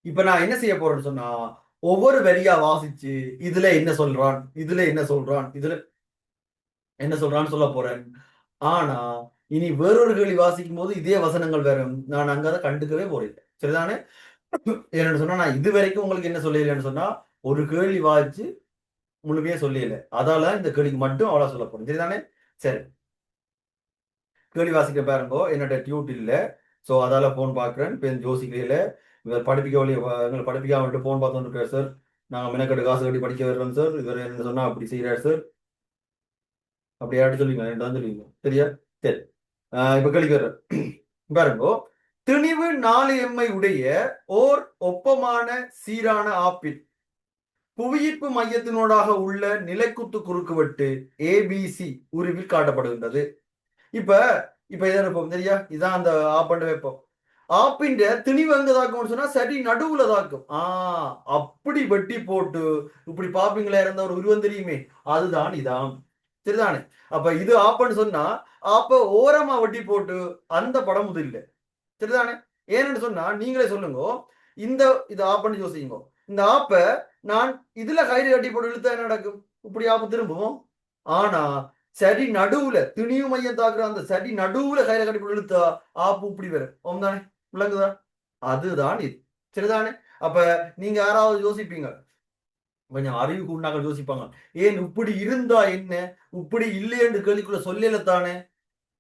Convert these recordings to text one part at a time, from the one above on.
இப்ப நான் என்ன செய்ய போறேன்னு சொன்னா, ஒவ்வொரு வரியா வாசிச்சு இதுல என்ன சொல்றான், இதுல என்ன சொல்றான், இதுல என்ன சொல்றான்னு சொல்ல போறேன். ஆனா இனி வேறொரு கேள்வி வாசிக்கும் போது இதே வசனங்கள் வரும். நான் அங்க அதை கண்டுக்கவே போறேன். சரிதானே? என்னன்னு சொன்னா நான் இது வரைக்கும் உங்களுக்கு என்ன சொல்லலைன்னு சொன்னா, ஒரு கேள்வி வாசிச்சு முழுமையா சொல்லல. அதால இந்த கேள்விக்கு மட்டும் அவ்வளவு சொல்ல போறேன். சரிதானே? சரி. கேள்வி வாசிக்க பாருங்கோ. என்னோட டியூட் இல்ல. சோ அதால போன் பாக்குறேன். இப்ப யோசிக்கல. இவர் படிப்பிக்க வழி எங்களை படிப்பிக்காம விட்டு போன் பார்த்து இருக்காரு சார். நாங்க மெனக்கட்டு காசு கட்டி படிக்க வர்றோம் சார். இவர் என்ன சொன்னா அப்படி செய்யறாரு சார். அப்படி யார்ட்டு சொல்லுவீங்க? என்ன தான் சொல்லுவீங்க. சரியா? சரி. இப்ப கேள்வி வர்றேன். பாருங்கோ. திணிவு 4M உடைய ஓர் ஒப்பமான சீரான ஆப்பிள் புவியீர்ப்பு மையத்தினூடாக உள்ள நிலைக்குத்து குறுக்குவெட்டு ஏபிசி உருவில் காட்டப்படுகின்றது. இப்ப இப்ப இதை இருப்போம் சரியா? இதான் அந்த ஆப்பண்டு வைப்போம். ஆப்பின்ற திணிவு எங்க தாக்கும்னு சொன்னா சரி நடுவுல தாக்கும். அப்படி வெட்டி போட்டு இப்படி பாப்பீங்களா இருந்த ஒரு உருவம் தெரியுமே, அதுதான் இதான். சரிதானே? அப்ப இது ஆப்பன்னு சொன்னா ஆப்ப ஓரமா வெட்டி போட்டு அந்த படம் இது இல்லை. சரிதானே? ஏன்னு சொன்னா நீங்களே சொல்லுங்க. இந்த இது ஆப்பன்னு யோசிங்க. இந்த ஆப்ப நான் இதுல கயிறு கட்டி போட்டு இழுத்தா என்ன நடக்கும்? இப்படி ஆப்பு திரும்புவோம். ஆனா சரி நடுவுல திணிவு மையம் தாக்குற அந்த சரி நடுவுல கயிறை கட்டி போட்டு இழுத்தா ஆப்பு இப்படி வரும். தானே? விளங்குதா? அதுதான் இது. சரிதானே? அப்ப நீங்க யாராவது யோசிப்பீங்க, கொஞ்சம் அறிவு கூண்டாங்க யோசிப்பாங்க, ஏன் இப்படி இருந்தா என்ன, இப்படி இல்லையென்று கேள்விக்குள்ள சொல்லலத்தானே.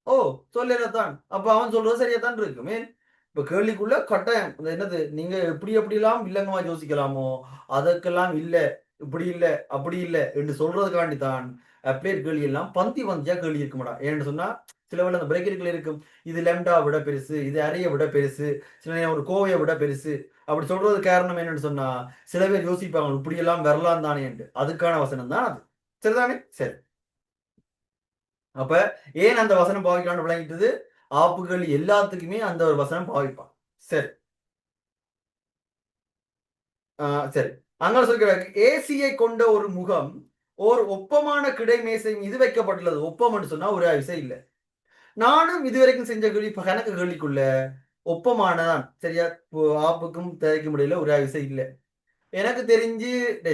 ஓ, சொல்லலத்தான். அப்ப அவன் சொல்றது சரியாத்தான் இருக்கும். ஏன் இப்ப கேள்விக்குள்ள கட்டாயம் இந்த என்னது நீங்க எப்படி எப்படிலாம் வில்லங்கமா யோசிக்கலாமோ அதற்கெல்லாம் இல்ல, இப்படி இல்ல, அப்படி இல்ல என்று சொல்றதுக்காண்டி தான் அப்ளைட் கேள்வி எல்லாம் பந்தி பந்தியா கேள்வி இருக்க மாட்டா. ஏன்னு சொன்னா சில வேளை அந்த பிரேக்கெட்டுகள் இருக்கும். இது லெம்டா விட பெருசு, இது அறைய விட பெருசு, சில நேரம் ஒரு கோவையை விட பெருசு. அப்படி சொல்றது காரணம் என்னன்னு சொன்னா சில பேர் யோசிப்பாங்க இப்படி எல்லாம் வரலாம் தானே என்று. அதுக்கான வசனம் தான் அது. சரிதானே? சரி. அப்ப ஏன் அந்த வசனம் பாவிக்கலாம்னு விளங்கிட்டது? ஆப்புகள் எல்லாத்துக்குமே அந்த ஒரு வசனம் பாவிப்பான். சரி. சரி. அங்க சொல்கிறார் ஏசியை கொண்ட ஒரு முகம் ஓர் ஒப்பமான கிடைமேசை மீது வைக்கப்பட்டுள்ளது. ஒப்பம்னு சொன்னா ஒரு விசை இல்ல. நானும் இதுவரைக்கும் செஞ்ச கேள்வி இப்ப கணக்கு கேள்விக்குள்ள ஒப்பமானதான் சரியா? ஆப்புக்கும் தேவைக்கும் இடையில ஒரு விசை இல்ல. எனக்கு தெரிஞ்சு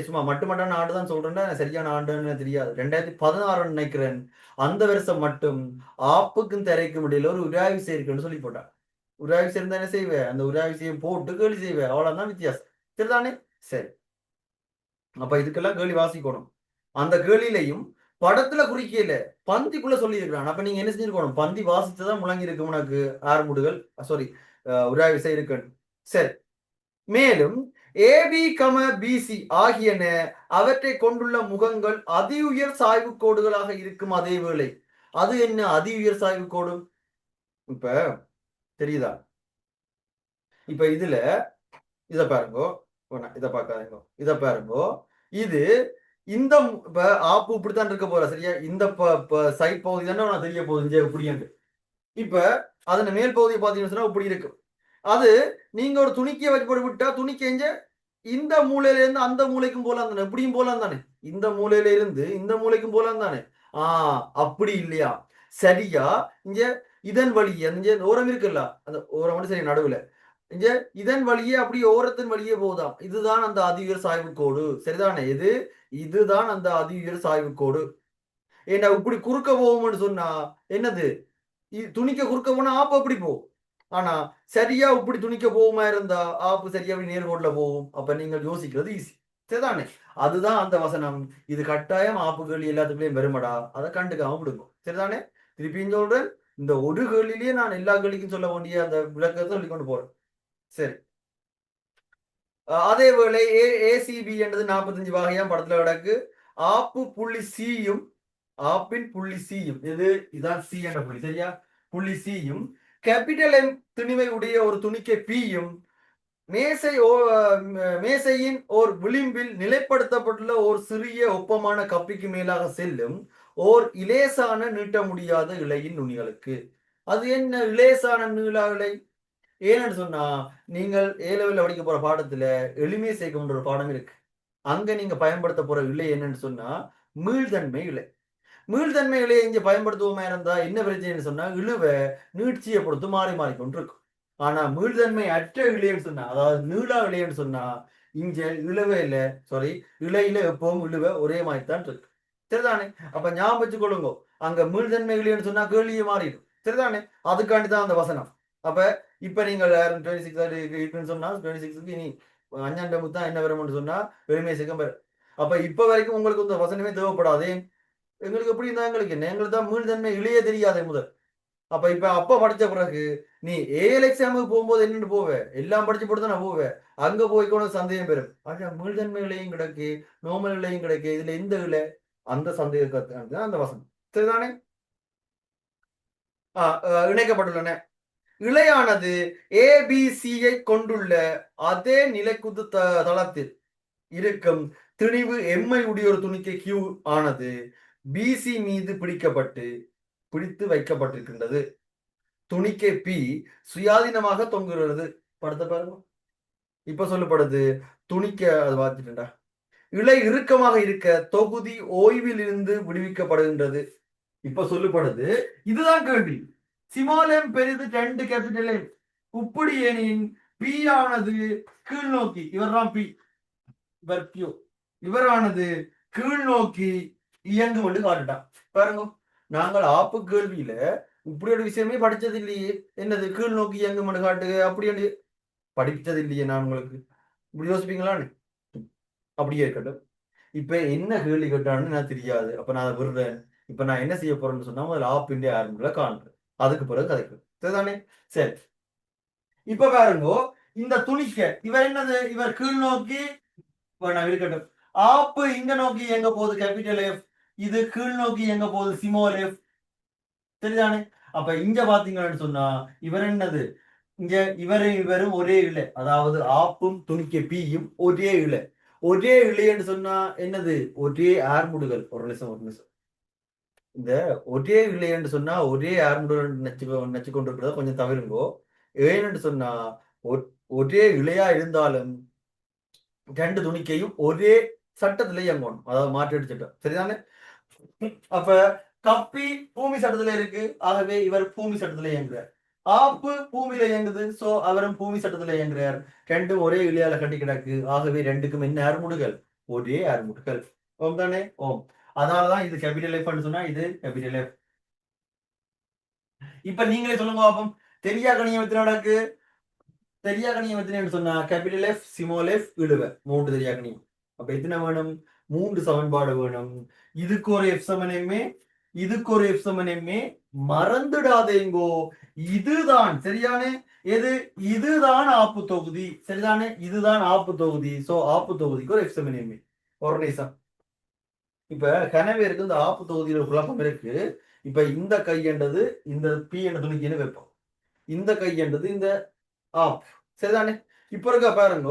சும்மா மட்டுமட்டான ஆண்டு தான் சொல்றேன்னா சரியான ஆண்டுன்னு தெரியாது. 2016 நினைக்கிறேன். அந்த வருஷம் மட்டும் ஆப்புக்கும் திரைக்கும் இடையில ஒரு உராய்வு இருக்குன்னு சொல்லி போட்டான். உராய்வு இருந்தா என்ன செய்வேன்? அந்த உராய்வு போட்டு கேள்வி செய்வேன். அவ்வளவுதான் வித்தியாசம். சரிதானே? சரி. அப்ப இதுக்கெல்லாம் கேள்வி வாசிக்கணும். அந்த கேள்வியிலையும் படத்துல குறிக்கல பந்திக்குள்ள சொல்லி இருக்கிறான். அப்ப நீங்க என்ன செஞ்சிருக்கணும்? பந்தி வாசிச்சுதான் முழங்கி இருக்கு உனக்கு ஆறுமுடுகள் சாரி உராய்வு விசை இருக்குன்னு. சரி. மேலும் ஏபி கம பிசி ஆகியன அவற்றை கொண்டுள்ள முகங்கள் அதி உயர் சாய்வு கோடுகளாக இருக்கும் அதே வேளை அது என்ன அதி உயர் சாய்வு கோடு? இப்ப தெரியுதா? இப்ப இதுல இத பாருங்கோ. இத பார்க்காதீங்க. இத பாருங்கோ. இது இந்த இப்ப ஆப்பு இப்படித்தான் இருக்க போற சரியா? இந்த சைட் பகுதி தானே உனக்கு தெரிய போகுது இங்க இப்படி. இப்ப அதன் மேல் பகுதியை பார்த்தீங்கன்னு சொன்னா இப்படி இருக்கு. அது நீங்க ஒரு துணிக்கையை வச்சு போட்டு விட்டா துணிக்கைஞ்ச இந்த மூலையில இருந்து அந்த மூலைக்கும் போலாம் தானே, இப்படியும் போலாம் தானே, இந்த மூலையில இருந்து இந்த மூலைக்கும் போலாம் தானே. அப்படி இல்லையா? சரியா இங்க இதன் வழி இங்க ஓரம் இருக்குல்ல, அந்த ஓரம் வந்து சரி நடுவுல இங்க இதன் வழியே அப்படி ஓரத்தின் வழியே போகுதாம். இதுதான் அந்த அதிஉயர் சாய்வு கோடு. சரிதானே? இதுதான் அந்த அதிஉயர் சாய்வு கோடு. ஏன்னா இப்படி குறுக்க போகும்னு சொன்னா என்னது? துணிக்க குறுக்க போனா ஆப்பு அப்படி போகும். ஆனா சரியா இப்படி துணிக்க போகுமா இருந்தா ஆப்பு சரியா அப்படி நேர்கோட்ல போகும். அப்ப நீங்கள் யோசிக்கிறது ஈஸி. சரிதானே? அதுதான் அந்த வசனம். இது கட்டாயம் ஆப்புகள் எல்லாத்துக்குள்ளேயும் வருமடா. அதை கண்டுக்காம விடுங்க. சரிதானே? திருப்பியும் சொல்றேன். இந்த ஒரு கேள்வியிலேயே நான் எல்லா கேள்விக்கும் சொல்ல வேண்டிய அந்த விளக்கத்தை சொல்லி கொண்டு போறேன். சரி. அதே வேளை ஏசிபி என்றது 45 வகையாம் படத்துல கிடக்கு. ஆப்பு புள்ளி சியும் ஆப்பின் புள்ளி சியும் இதான் சி என்ற புள்ளி சரியா? புள்ளி சியும் கேபிட்டல் எம் திணிவை உடைய ஒரு துணிக்கை பியும் மேசையின் ஓர் விளிம்பில் நிலைப்படுத்தப்பட்டுள்ள ஒரு சிறிய ஒப்பமான கப்பிக்கு மேலாக செல்லும் ஓர் இலேசான நீட்ட முடியாத இலையின் நுனிகளுக்கு. அது என்ன இலேசான நீள இலை? ஏன்னு சொன்னா நீங்கள் ஏலவில் படிக்க போற பாடத்துல எளிமையை சேர்க்க ஒரு பாடம் இருக்கு. அங்க நீங்க பயன்படுத்த போற இலை என்னன்னு சொன்னா மீள்தன்மை இலை. மீள்தன்மை இலையை இங்க பயன்படுத்துவோமா இருந்தா என்ன பிரச்சனைன்னு சொன்னா இழுவை நீட்சியை பொறுத்து மாறி மாறிக்கொண்டு இருக்கும். ஆனா மீள்தன்மை அற்ற இழைன்னு சொன்னா, அதாவது நீளா இழைன்னு சொன்னா இங்க இழுவே இல்லை, சாரி, இலையில எப்பவும் இழுவ ஒரே மாதிரி தான் இருக்கு. சரிதானே? அப்ப ஞாபகம் வச்சு கொள்ளுங்க, அங்க மீள்தன்மை இழைன்னு சொன்னா கேள்வியே மாறிடும். சரிதானே? அதுக்காண்டி தான் அந்த வசனம். அப்ப இப்ப நீங்கள் 26 இருக்குன்னு சொன்னா 26க்கு இனி அஞ்சாண்டு தான் என்ன வரும்னு சொன்னா வெறுமை சிக்கம் வரும். அப்ப இப்ப வரைக்கும் உங்களுக்கு இந்த வசனமே தேவைப்படாதே. எங்களுக்கு எப்படி இருந்தா எங்களுக்கு என்ன, எங்களுக்கு தான் மீள்தன்மை இழையே தெரியாதே முதல். அப்ப இப்ப அப்ப படிச்ச பிறகு நீ ஏஎல் எக்ஸாமுக்கு போகும்போது என்னன்னு போவே, எல்லாம் படிச்சு போட்டு தான் நான் போவேன். அங்க போய் கூட சந்தேகம் பெறும், ஆனா மீள்தன்மை இழையும் கிடைக்கு, நோமல் இழையும் கிடைக்கு, இதுல எந்த இலை, அந்த சந்தேகத்தை அந்த வசனம். சரிதானே? இணைக்கப்பட்டுள்ளன. இழையானது ஏபிசியை கொண்டுள்ள அதே நிலைக்குத்து தளத்தில் இருக்கும் திணிவு எம்ஐ உடைய ஒரு துணிக்கை கியூ ஆனது பிசி மீது பிடித்து வைக்கப்பட்டிருக்கின்றது. துணிக்கை பி சுயாதீனமாக தொங்குகிறது. படத்தை பாருங்க. இப்ப சொல்லப்படுது துணிக்க, அது பார்த்துட்டா, இழை இறுக்கமாக இருக்க தொகுதி ஓய்வில் இருந்து விடுவிக்கப்படுகின்றது. இப்ப சொல்லப்படுது, இதுதான் கேள்வி. சிமாலம் பெரிது 2 கேபிட்டல் எம் உப்புடி எனின் பி ஆனது கீழ் நோக்கி, இவர்தான் பி, இவர் கியூ, இவரானது கீழ் நோக்கி இயங்கும் என்று காட்டுட்டான். பாருங்க, நாங்கள் ஆப்பு கேள்வியில இப்படி ஒரு விஷயமே படிச்சது இல்லையே. என்னது கீழ் நோக்கி இயங்கும் என்று காட்டு, அப்படி படிச்சது இல்லையே நான் உங்களுக்கு. இப்படி யோசிப்பீங்களான்னு? அப்படியே இருக்கட்டும். இப்ப என்ன கேள்வி கேட்டான்னு நான் தெரியாது. அப்ப நான் அதை விடுறேன். இப்ப நான் என்ன செய்ய போறேன்னு சொன்னா முதல்ல ஆப் இண்டியா ஆரம்பில காண்றேன், அதுக்கு பிறகு கதைக்கு. சரிதானே? சரி, இப்ப பாருங்க, இந்த துணிக்க இவர் என்னது, இவர் கீழ் நோக்கி இருக்கட்டும். ஆப்பு இங்க நோக்கி எங்க போகுது, கேபிட்டல் எஃப். இது கீழ் நோக்கி எங்க போகுது, சிமோல் எஃப். சரிதானே? அப்ப இங்க பாத்தீங்கன்னு சொன்னா இவர் என்னது, இங்க இவரும் ஒரே இழை, அதாவது ஆப்பும் துணிக்க பியும் ஒரே இழை. ஒரே இழைன்னு சொன்னா என்னது, ஒரே ஆர்முடுகள். ஒரு நிமிஷம். இந்த ஒரே இழைன்னு சொன்னா ஒரே ஆர்முடுகள் நச்சு கொண்டிருக்கிறத கொஞ்சம் தவிருங்கோ. ஏன்னு சொன்னா ஒரே இழையா இருந்தாலும் 2 துணிக்கையும் ஒரே சட்டத்துல இயங்கணும், அதாவது மாற்றீடு சட்டம். சரிதானே? அப்ப கப்பி பூமி சட்டத்துல இருக்கு, ஆகவே இவர் பூமி சட்டத்துல இயங்குறார். ஆப்பு பூமியில இயங்குது, சோ அவரும் பூமி சட்டத்துல இயங்குறார். ரெண்டும் ஒரே இழையால கட்டி கிடக்கு, ஆகவே ரெண்டுக்கும் என்ன அருமுடுகள், ஒரே அருமுடுகள். ஓம் தானே? ஓம். அதனாலதான் இது கேபிட்டல் எஃப் சொன்னா இது கேபிட்டல் எஃப். இப்ப நீங்களே சொல்லுங்க பாப்போம், தெரியா கணியம் எத்தனை நடக்கு? தெரியா கணியம் எத்தனைன்னு சொன்னா கேபிட்டல் எஃப், சிமோல் எஃப், இழுவ, 3 தெரியா கணியம். அப்ப எத்தனை வேணும்? 3 சமன்பாடு வேணும். இதுக்கு ஒரு எஃப் சமனமே, இதுக்கு ஒரு எஃப் சமனமே. மறந்துடாதேங்கோ, இதுதான் சரியானே. எது? இதுதான் ஆப்பு தொகுதி. சரிதானே? இதுதான் ஆப்பு தொகுதி. சோ ஆப்பு தொகுதிக்கு ஒரு எஃப் சமனமே. ஒரு நிமிஷம். இப்ப கனவேருக்கு இந்த ஆப்பு தொகுதியில குழப்பம் இருக்கு. இப்ப இந்த கை என்றது இந்த பி என்ற துணிக்கு வைப்போம், இந்த கை என்றது இந்த ஆப். சரிதானே? இப்ப இருக்க பாருங்க,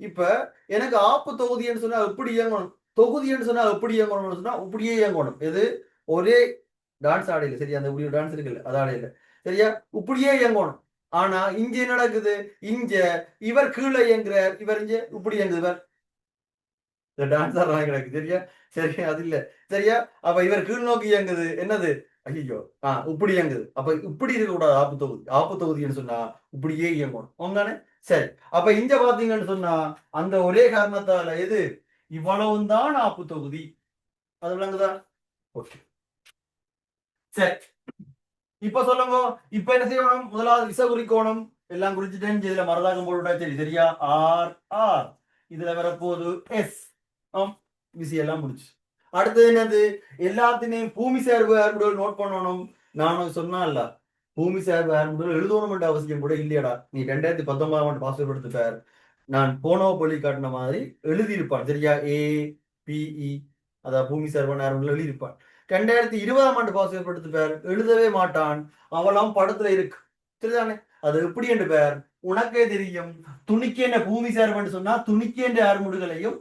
இப்ப எனக்கு ஆப்பு தொகுதின்னு சொன்னா எப்படி இயங்கணும், தொகுதின்னு சொன்னா எப்படி இயங்கணும்னு சொன்னா இப்படியே இயங்கணும். எது? ஒரே டான்ஸ் ஆடையில, சரியா? அந்த இப்படி டான்ஸ் இருக்குல்ல, அது ஆடையில, சரியா? இப்படியே இயங்கணும். ஆனா இங்க என்ன நடக்குது, இங்க இவர் கீழே இயங்குறார், இவர் இங்க இப்படி இயங்குது. இந்த டான்ஸ் ஆடுறாங்க கிடக்கு, சரியா? சரி, அது இல்ல, சரியா? அப்ப இவர் கீழ் நோக்கி இயங்குது, என்னது, ஐயோ, இப்படி இயங்குது. அப்ப இப்படி இருக்க கூடாது. ஆப்பு தொகுதி, ஆப்பு தொகுதின்னு சொன்னா இப்படியே இயங்கணும். உங்கதானே? சரி, அப்ப இங்க பாத்தீங்கன்னு சொன்னா அந்த ஒரே காரணத்தால எது, இவ்வளவும் தான் ஆப்பு தொகுதி. அது விளங்குதா? ஓகே, சரி. இப்ப சொல்லுங்க, இப்ப என்ன செய்யணும்? முதலாவது விச குறிக்கோணம் எல்லாம் குறிச்சுட்டேன், இதுல மரதாகம் போட்டுட்டா சரி, சரியா? ஆர் ஆர், இதுல வரப்போது எஸ். விசி எல்லாம் முடிச்சு. அடுத்தது என்னது, எல்லாத்தினையும் பூமி சார்பு ஆர்முடுகள் நோட் பண்ணணும். நானும் சொன்னான்ல, பூமி சார்பு ஆர்முடுகள் எழுதணும் அவசியம் கூட இல்லையடா. நீ 2019 பாஸ்வேர்ட் எடுத்துட்டார், நான் போனோ பள்ளி காட்டின மாதிரி எழுதியிருப்பான், சரியா? ஏ பிஇ, அதான் பூமி சார்பான ஆர்முடுகள் எழுதியிருப்பான். 2020 பாஸ்வேர்ட் எடுத்துப்பார், எழுதவே மாட்டான். அவெல்லாம் படத்துல இருக்கு, சரிதானே? அது எப்படி என்று பேர் உனக்கே தெரியும். துணிக்கேண்ட பூமி சார்பு சொன்னா துணிக்கேண்ட ஆர்முடுகளையும்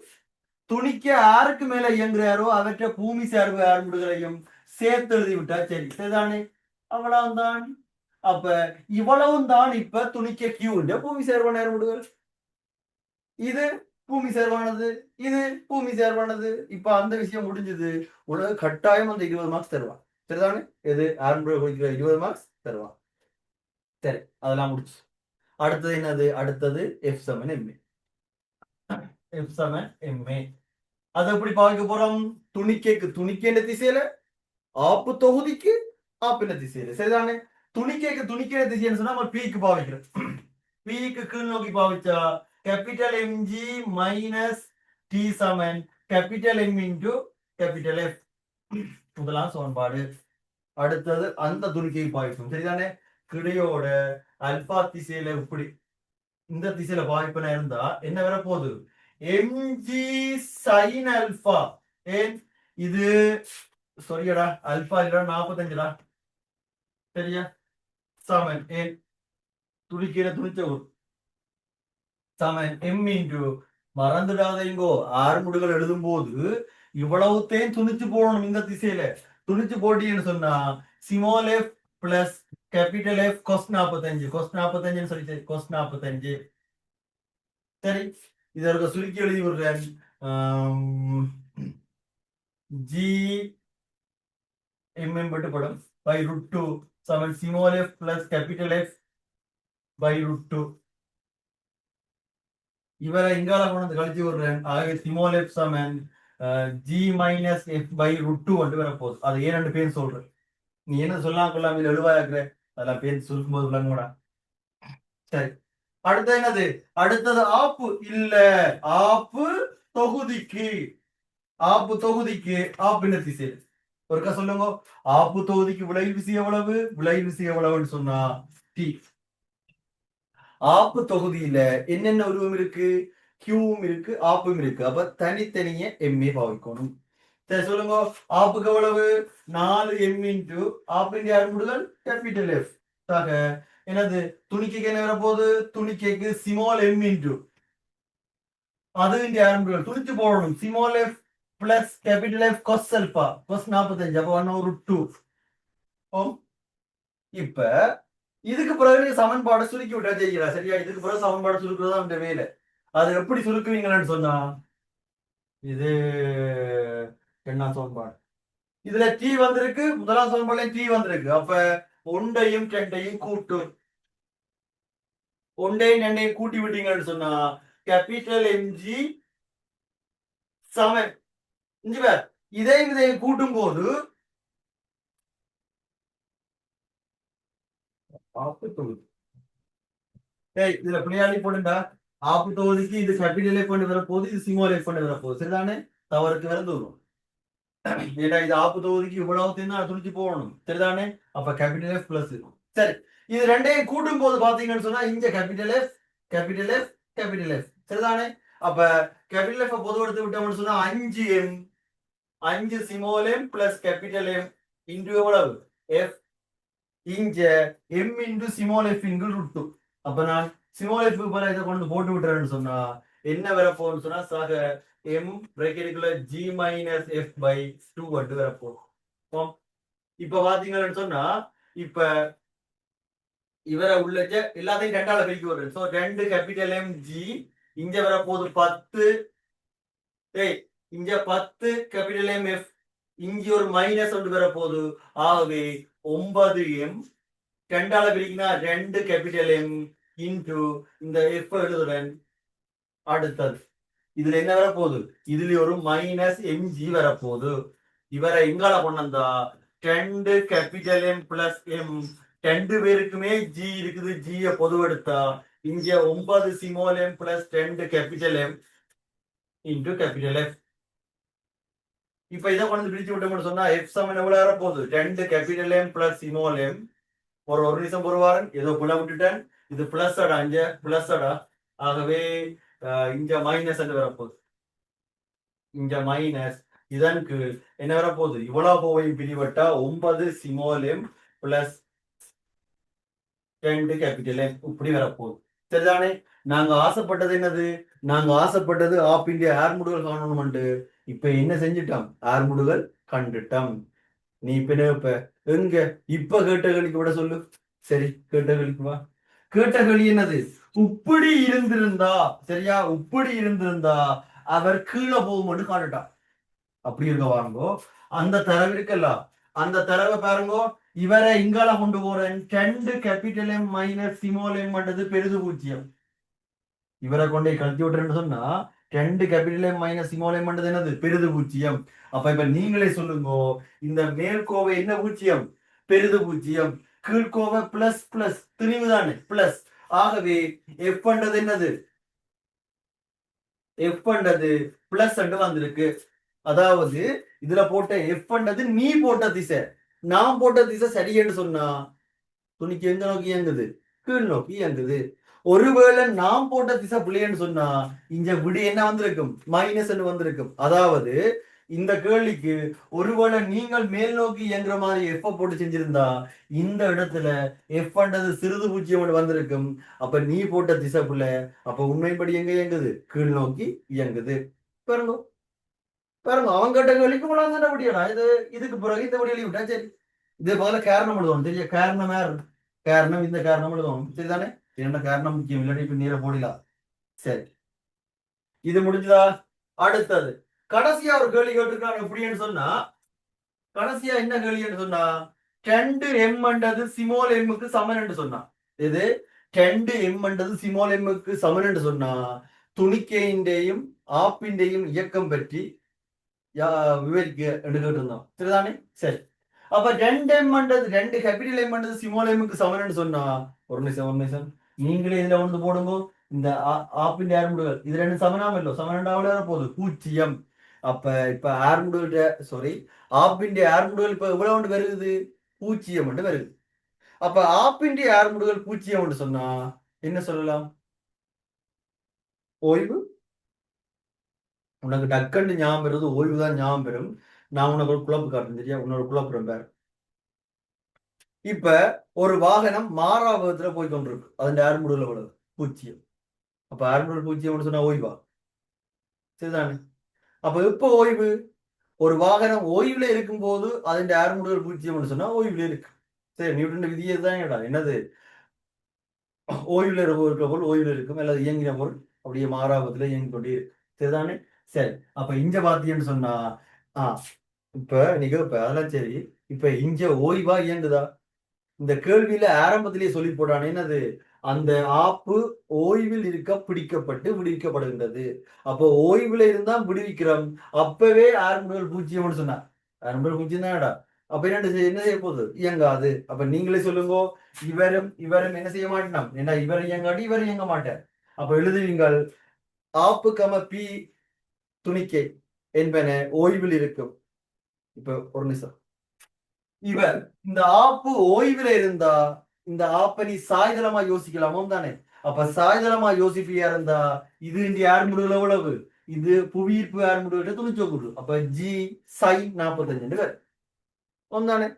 துணிக்க யாருக்கு மேல இயங்குறாரோ அவற்றை பூமி சார்பு ஆர்முடுகளையும் சேர்த்து எழுதி விட்டா சரி, சரிதானே? அவ்வளவுதான். அப்ப இவ்வளவும் தான் இப்ப துணிக்க கியூண்ட பூமி சார்பான ஆர்முடுகள். இது பூமி சார்பானது, இது பூமி சார்பானது. இப்ப அந்த விஷயம் முடிஞ்சது. உனக்கு கட்டாயம் அந்த 20 மார்க்ஸ் தருவான், சரிதானே? எது? ஆர்முடுகள் குறிக்கிற 20 மார்க்ஸ் தருவான். சரி, அதெல்லாம் முடிச்சு. அடுத்தது என்னது? அடுத்தது எஃப் சமன் எம்ஏ. எஃப் சமன் எம்ஏ. அது எப்படி பாவிக்க போறோம்? துணிக்கைக்கு துணிக்கைன்ற திசையில, ஆப்பு தொகுதிக்கு ஆப்பின திசையில. சரிதானே? துணிக்கைக்கு துணிக்கிற திசைன்னு சொன்னா நம்ம பீக்கு பாவிக்கிறோம். பீக்கு கீழ் நோக்கி பாவிச்சா கேபிட்டல் எம்ஜி மைனஸ் டி சமன் capital M into capital F. முதலாம் சமன்பாடு. அடுத்தது அந்த துணிக்கை பாவிக்கும். சரிதானே? கிடையோட அல்பா திசையில இப்படி இந்த திசையில பாவிப்பன இருந்தா என்ன வர போகுது? MG sine alpha. ஏன் இது சொரியடா அல்பா இல்ல 45டா. சரியா? சமன் ஏன் துணிக்கிற துணிச்ச ஒரு சமன் எம் இன்டு மறந்துடாதீங்கோ, ஆறுமுடுகள் எழுதும் போது இவ்வளவுத்தையும் துணிச்சு போடணும். இந்த திசையில துணிச்சு போட்டீங்கன்னு சொன்னா small F plus capital F cos 45. Cos 45 சொல்லி கொஸ் 45. சரி, இதற்கு சுருக்கி எழுதி விடுறேன். ஜி எம் பட்டு பை ரூட் 2 சமன் small F plus capital F by root 2. இவரை இங்கால கொண்டு கழிச்சு விடுறேன். ஆகவே ஸ்மால் எஃப் சமன் G minus F by root 2 வந்து வரப்போகுது. அது ஏன் ரெண்டு பேர் சொல்றேன். நீ என்ன சொல்லலாம் கொள்ளாம எழுவாக்குற அதெல்லாம் பேர் சுருக்கும் போது விளங்கூடா. சரி, அடுத்தது என்னது? அடுத்தது ஆப்பு இல்ல, ஆப்பு தொகுதிக்கு. ஆப்பு தொகுதிக்கு ஆப்பின திசை. ஒருக்கா சொல்லுங்க. ஆப்பு தொகுதிக்கு விளைவு விசை எவ்வளவு? விளைவு விசை எவ்வளவுன்னு சொன்னா டி. ஆப்பு தொகுதியில என்னென்ன உருவம் இருக்கு? கியூவும் இருக்கு, ஆப்பும் இருக்கு. அப்ப தனித்தனிய எம்ஏ பாவிக்கணும். சரி சொல்லுங்க. ஆப்புக்கு எவ்வளவு? 4 எம் இன்டு ஆப்பின் யாருமுடுகள் கேபிட்டல் எஃப். ஆக என்னது? துணிக்கைக்கு என்ன வரப்போகுது? துணிக்கைக்கு ஸ்மால் எம் இன்டு அது யாருமுடுகள் துணிச்சு போடணும். Small F plus capital F cos alpha. Cos 45. அப்ப 1/2. இப்ப இதுக்கு பிறகு நீங்க சமன்பாடு சுருக்கி விட்டா செய்கிறா. சரியா? இதுக்கு பிறகு சமன்பாடு சுருக்குறதா அந்த வேலை. அது எப்படி சுருக்குவீங்கன்னு சொன்னா இது என்ன சமன்பாடு? இதுல டி வந்திருக்கு, முதலாம் சமன்பாடுல டி வந்திருக்கு. அப்ப ஒன்றையும் ரெண்டையும் கூட்டு. ஒன்றையும் ரெண்டையும் கூட்டி விட்டீங்கன்னு சொன்னா கேபிட்டல் எம்ஜி சமன் இதையும் கூட்டும் போது ஆப்பு தொகுதி. இதுல பிள்ளையாளி போடுண்டா. ஆப்பு தொகுதிக்கு இது கேபிட்டல் எஃப் பண்ணி வரப்போகுது, இது ஸ்மால் எஃப் பண்ணி வரப்போகுது. சரிதானே? தவறுக்கு வேற தூரம். ஏன்னா இது ஆப்பு தொகுதிக்கு இவ்வளவு தான் துணிச்சு போகணும். சரிதானே? அப்ப கேபிட்டல் எஃப் பிளஸ். சரி, இது ரெண்டையும் கூட்டும் போது பாத்தீங்கன்னு சொன்னா இங்க capital F capital F capital F. சரிதானே? அப்ப கேபிட்டல் எஃப் பொது எடுத்து விட்டோம்னு சொன்னா 5 M 5 small M plus capital M into எவ்வளவு? எஃப். இங்க M into small F into root 2. அப்ப நான் ஸ்மால் எஃப் போல இதை கொண்டு போட்டு விட்டுறேன்னு சொன்னா என்ன வரப்போகுதுன்னு சொன்னா சாக எம் பிரேக்கெட்டுக்குள்ள ஜி மைனஸ் எஃப் பை 2 வந்து வரப்போகும். இப்ப பாத்தீங்கன்னு சொன்னா இப்ப இவரை உள்ள எல்லாத்தையும் ரெண்டால பிரிக்க வருது. சோ 2 கேபிட்டல் எம் ஜி இங்க வரப்போகுது 10. இங்க 10 கேபிட்டல் எம் எஃப். இங்க ஒரு மைனஸ் ஒன்று வரப்போகுது. ஆகவே 9 எம் ரெண்டால பிரிக்கினா 2 கேபிட்டல் எம் இன்டு இந்த எஃப் எழுதுறேன். அடுத்தது இதுல என்ன வரப்போகுது? இதுல ஒரு மைனஸ் எம்ஜி வரப்போகுது. இவரை எங்கால கொண்டா 2 கேபிட்டல் எம் பிளஸ் எம். 2 பேருக்குமே ஜி இருக்குது. ஜிய பொது எடுத்தா இங்க 9 small M plus 2 capital M into capital F. இப்ப இதை கொண்டு பிரிச்சு விட்டோம்னு சொன்னா எஃப் சமன் எவ்வளவு வரப்போகுது? 2 capital M plus small M. ஒரு நிமிஷம் பொறுவாரன், ஏதோ புல விட்டுட்டேன். இது பிளஸ் அடா, இங்க பிளஸ் அடா. ஆகவே இங்க மைனஸ் என்று வரப்போகுது. இங்க மைனஸ். இதற்கு என்ன வரப்போகுது? இவ்வளவு போவையும் பிரிவட்டா 9 small M plus 2 capital M இப்படி வரப்போகுது. சரிதானே? நாங்க ஆசைப்பட்டது என்னது? நாங்க ஆசைப்பட்டது ஆப்பின் ஆர்முடுகள் காணணும்ட்டு. இப்ப என்ன செஞ்சுட்டோம்? ஆர்முடுகள் கண்டுட்டோம். நீ இப்ப எங்க இப்ப கேட்ட கேள்விக்கு விட சொல்லு. சரி, கேட்ட கேள்விக்கு வா. கேட்ட கேள்வி என்னது? இப்படி இருந்திருந்தா, சரியா? இப்படி இருந்திருந்தா அவர் கீழே போகும்போது காட்டுட்டான். அப்படி இருக்க வாங்கோ. அந்த தரவு இருக்கல்ல, அந்த தரவை பாருங்க. இவரை இங்கால கொண்டு போறேன். 2 capital M minus small M பண்றது பெரிது பூஜ்ஜியம். இவரை கொண்டே கழட்டி விட்டுறேன்னு சொன்னா 2 capital M minus small M பண்றது என்னது பெரிது பூஜ்ஜியம். அப்ப இப்ப நீங்களே சொல்லுங்க, இந்த மேல்கோவை என்ன பூஜ்ஜியம் பெரிது பூஜ்ஜியம், கீழ்கோவை பிளஸ் பிளஸ் திணிவு தானே பிளஸ். ஆகவே எஃப் பண்றது என்னது எஃப் பண்றது பிளஸ் வந்திருக்கு. அதாவது இதுல போட்ட எஃப் பண்றது நீ போட்ட திசை, நான் போட்ட திசை சரியன்னு சொன்னா துணிக்கு எங்க நோக்கி இயங்குது கீழ் நோக்கி இயங்குது. ஒருவேளை நாம் போட்ட திசை பிள்ளைன்னு சொன்னா இங்க விடு என்ன வந்திருக்கும் மைனஸ் வந்திருக்கும். அதாவது இந்த கேள்விக்கு ஒருவேளை நீங்கள் மேல் நோக்கி இயங்குற மாதிரி எஃப் போட்டு செஞ்சிருந்தா இந்த இடத்துல எஃப் பண்றது சிறிது பூஜ்ஜியம் வந்திருக்கும். அப்ப நீ போட்ட திசை பிள்ளை, அப்ப உண்மைப்படி எங்க இயங்குது கீழ் நோக்கி இயங்குது. பாருங்க பாருங்க அவங்க கிட்ட கேள்விக்கு முடியாடா இது. இதுக்கு பிறகு இந்த வழி எழுதிவிட்டா சரி. இதே போல காரணம் எழுதணும் தெரிய, காரணம் யார் காரணம் இந்த காரணம் எழுதணும் சரிதானே. என்ன காரணம் முக்கியம் இல்லாட்டி இப்ப நீரை போடலாம். சரி இது முடிஞ்சதா. அடுத்தது கடைசியா ஒரு கேள்வி கேட்டிருக்காங்க எப்படின்னு சொன்னா, கடைசியா என்ன கேள்வின்னு சொன்னா 2 எம் என்றது சிமோல் எம்முக்கு சமன் என்று சொன்னா, இது 2 எம் என்றது சிமோல் எம்முக்கு சமன் என்று சொன்னா துணிக்கையின்றையும் ஆப்பின்றையும் இயக்கம் பற்றி விவரிக்க என்று கேட்டிருந்தோம் சரிதானே. சரி அப்ப 2 எம் என்றது 2 கேபிட்டல் எம் என்றது சிமோல் எம்முக்கு சமன் சொன்னா ஒரு நிமிஷம் நீங்களே இதுல வந்து போடுங்க. இந்த ஆப்பின் ஆர்முடுகள் இது ரெண்டு சமனாமல்லோ சமனண்டாவில போகுது பூஜ்ஜியம். அப்ப இப்ப ஆர்முடுகிட்ட சாரி ஆப்பின் ஆர்முடுகள் இப்ப எவ்வளவு வருது பூஜ்ஜியம் வருது. அப்ப ஆப்பின் ஆர்முடுகள் பூஜ்ஜியம் சொன்னா என்ன சொல்லலாம் ஓய்வு. உனக்கு டக்குன்னு ஞாபகம் வருது ஓய்வு தான் ஞாபகம் பெறும். நான் உனக்கு ஒரு குழப்பு காட்டுறேன் சரியா, உன்னோட குழப்புறேன் பேர். இப்ப ஒரு வாகனம் மாறாவகத்துல போய் கொண்டிருக்கு, அதன் ஆர்முடுகள் எவ்வளவு பூஜ்ஜியம். அப்ப ஆர்முடுகள் பூஜ்ஜியம் சொன்னா ஓய்வா சரிதானே. அப்ப எப்ப ஓய்வு ஒரு வாகனம் ஓய்வுல இருக்கும் போது அதன் ஆர்முடுகள் பூஜ்ஜியம் சொன்னா ஓய்வுல இருக்கு. சரி நியூட்டன் விதியை தான் என்னது ஓய்வுல இருக்க பொருள் ஓய்வுல இருக்கும் அல்லது இயங்கின பொருள் அப்படியே மாறாவதுல இயங்கி கொண்டே இருக்கு சரிதானே. சரி அப்ப இங்க பாத்தீங்கன்னு சொன்னா இப்ப நீங்க இப்ப அதெல்லாம் சரி, இப்ப இங்க ஓய்வா இயங்குதா இந்த கேள்வியில ஆரம்பத்திலேயே சொல்லி போட்டான் என்னது அந்த ஆப்பு ஓய்வில் இருக்க பிடிக்கப்பட்டு விடுவிக்கப்படுகின்றது. அப்போ ஓய்வுல இருந்தா விடுவிக்கிறோம். அப்பவே ஆரம்பங்கள் பூஜ்ஜியம்னு சொன்னார். ஆரம்பங்கள் பூஜ்ஜியம் தானடா. அப்ப என்ன செய்ய போகுது இயங்காது. அப்ப நீங்களே சொல்லுங்க, இவரும் இவரும் என்ன செய்ய மாட்டோம் ஏன்னா இவர் இயங்காட்டி இவர் இயங்க மாட்டார். அப்ப எழுதுவீங்கள் ஆப்பு கம பி துணிக்கை என்பன ஓய்வில் இருக்கும். இப்ப ஒரு நிமிஷம் இவர் இந்த ஆப்பு ஓய்வுல இருந்தா இந்த ஆப்பை நீ சாய்தளமா யோசிக்கலாமோ தானே. அப்ப சாய்தளமா யோசிப்பியா இருந்தா இது இந்த யார் முடிவுல எவ்வளவு இது புவியீர்ப்பு யார் முடிவு 99. அப்ப ஜி சைன் 45 ஒன்றானே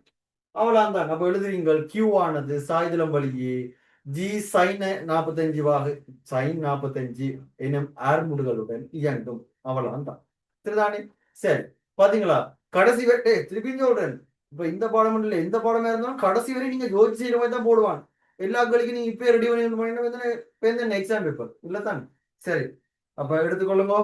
அவ்வளவுதான். அப்ப எழுதுவீங்கள் கியூ ஆனது சாய்தளம் வழியே ஜி சைன் 45 சைன் 45 எனும் ஆர்முடுகளுடன் இயங்கும். அவ்வளவுதான் சரிதானே. சரி பாத்தீங்களா கடைசி வரை திருப்பி சொல்றேன். இப்ப இந்த பாடம் இல்ல எந்த பாடமா இருந்தாலும் கடைசி வரை நீங்க யோசிச்சு செய்யற மாதிரி தான் போடுவான். எல்லா கழிக்கும் நீங்க இப்ப ரெடி பண்ணி எக்ஸாம் பேப்பர் இல்ல தானே. சரி அப்ப எடுத்துக்கொள்ளுங்க.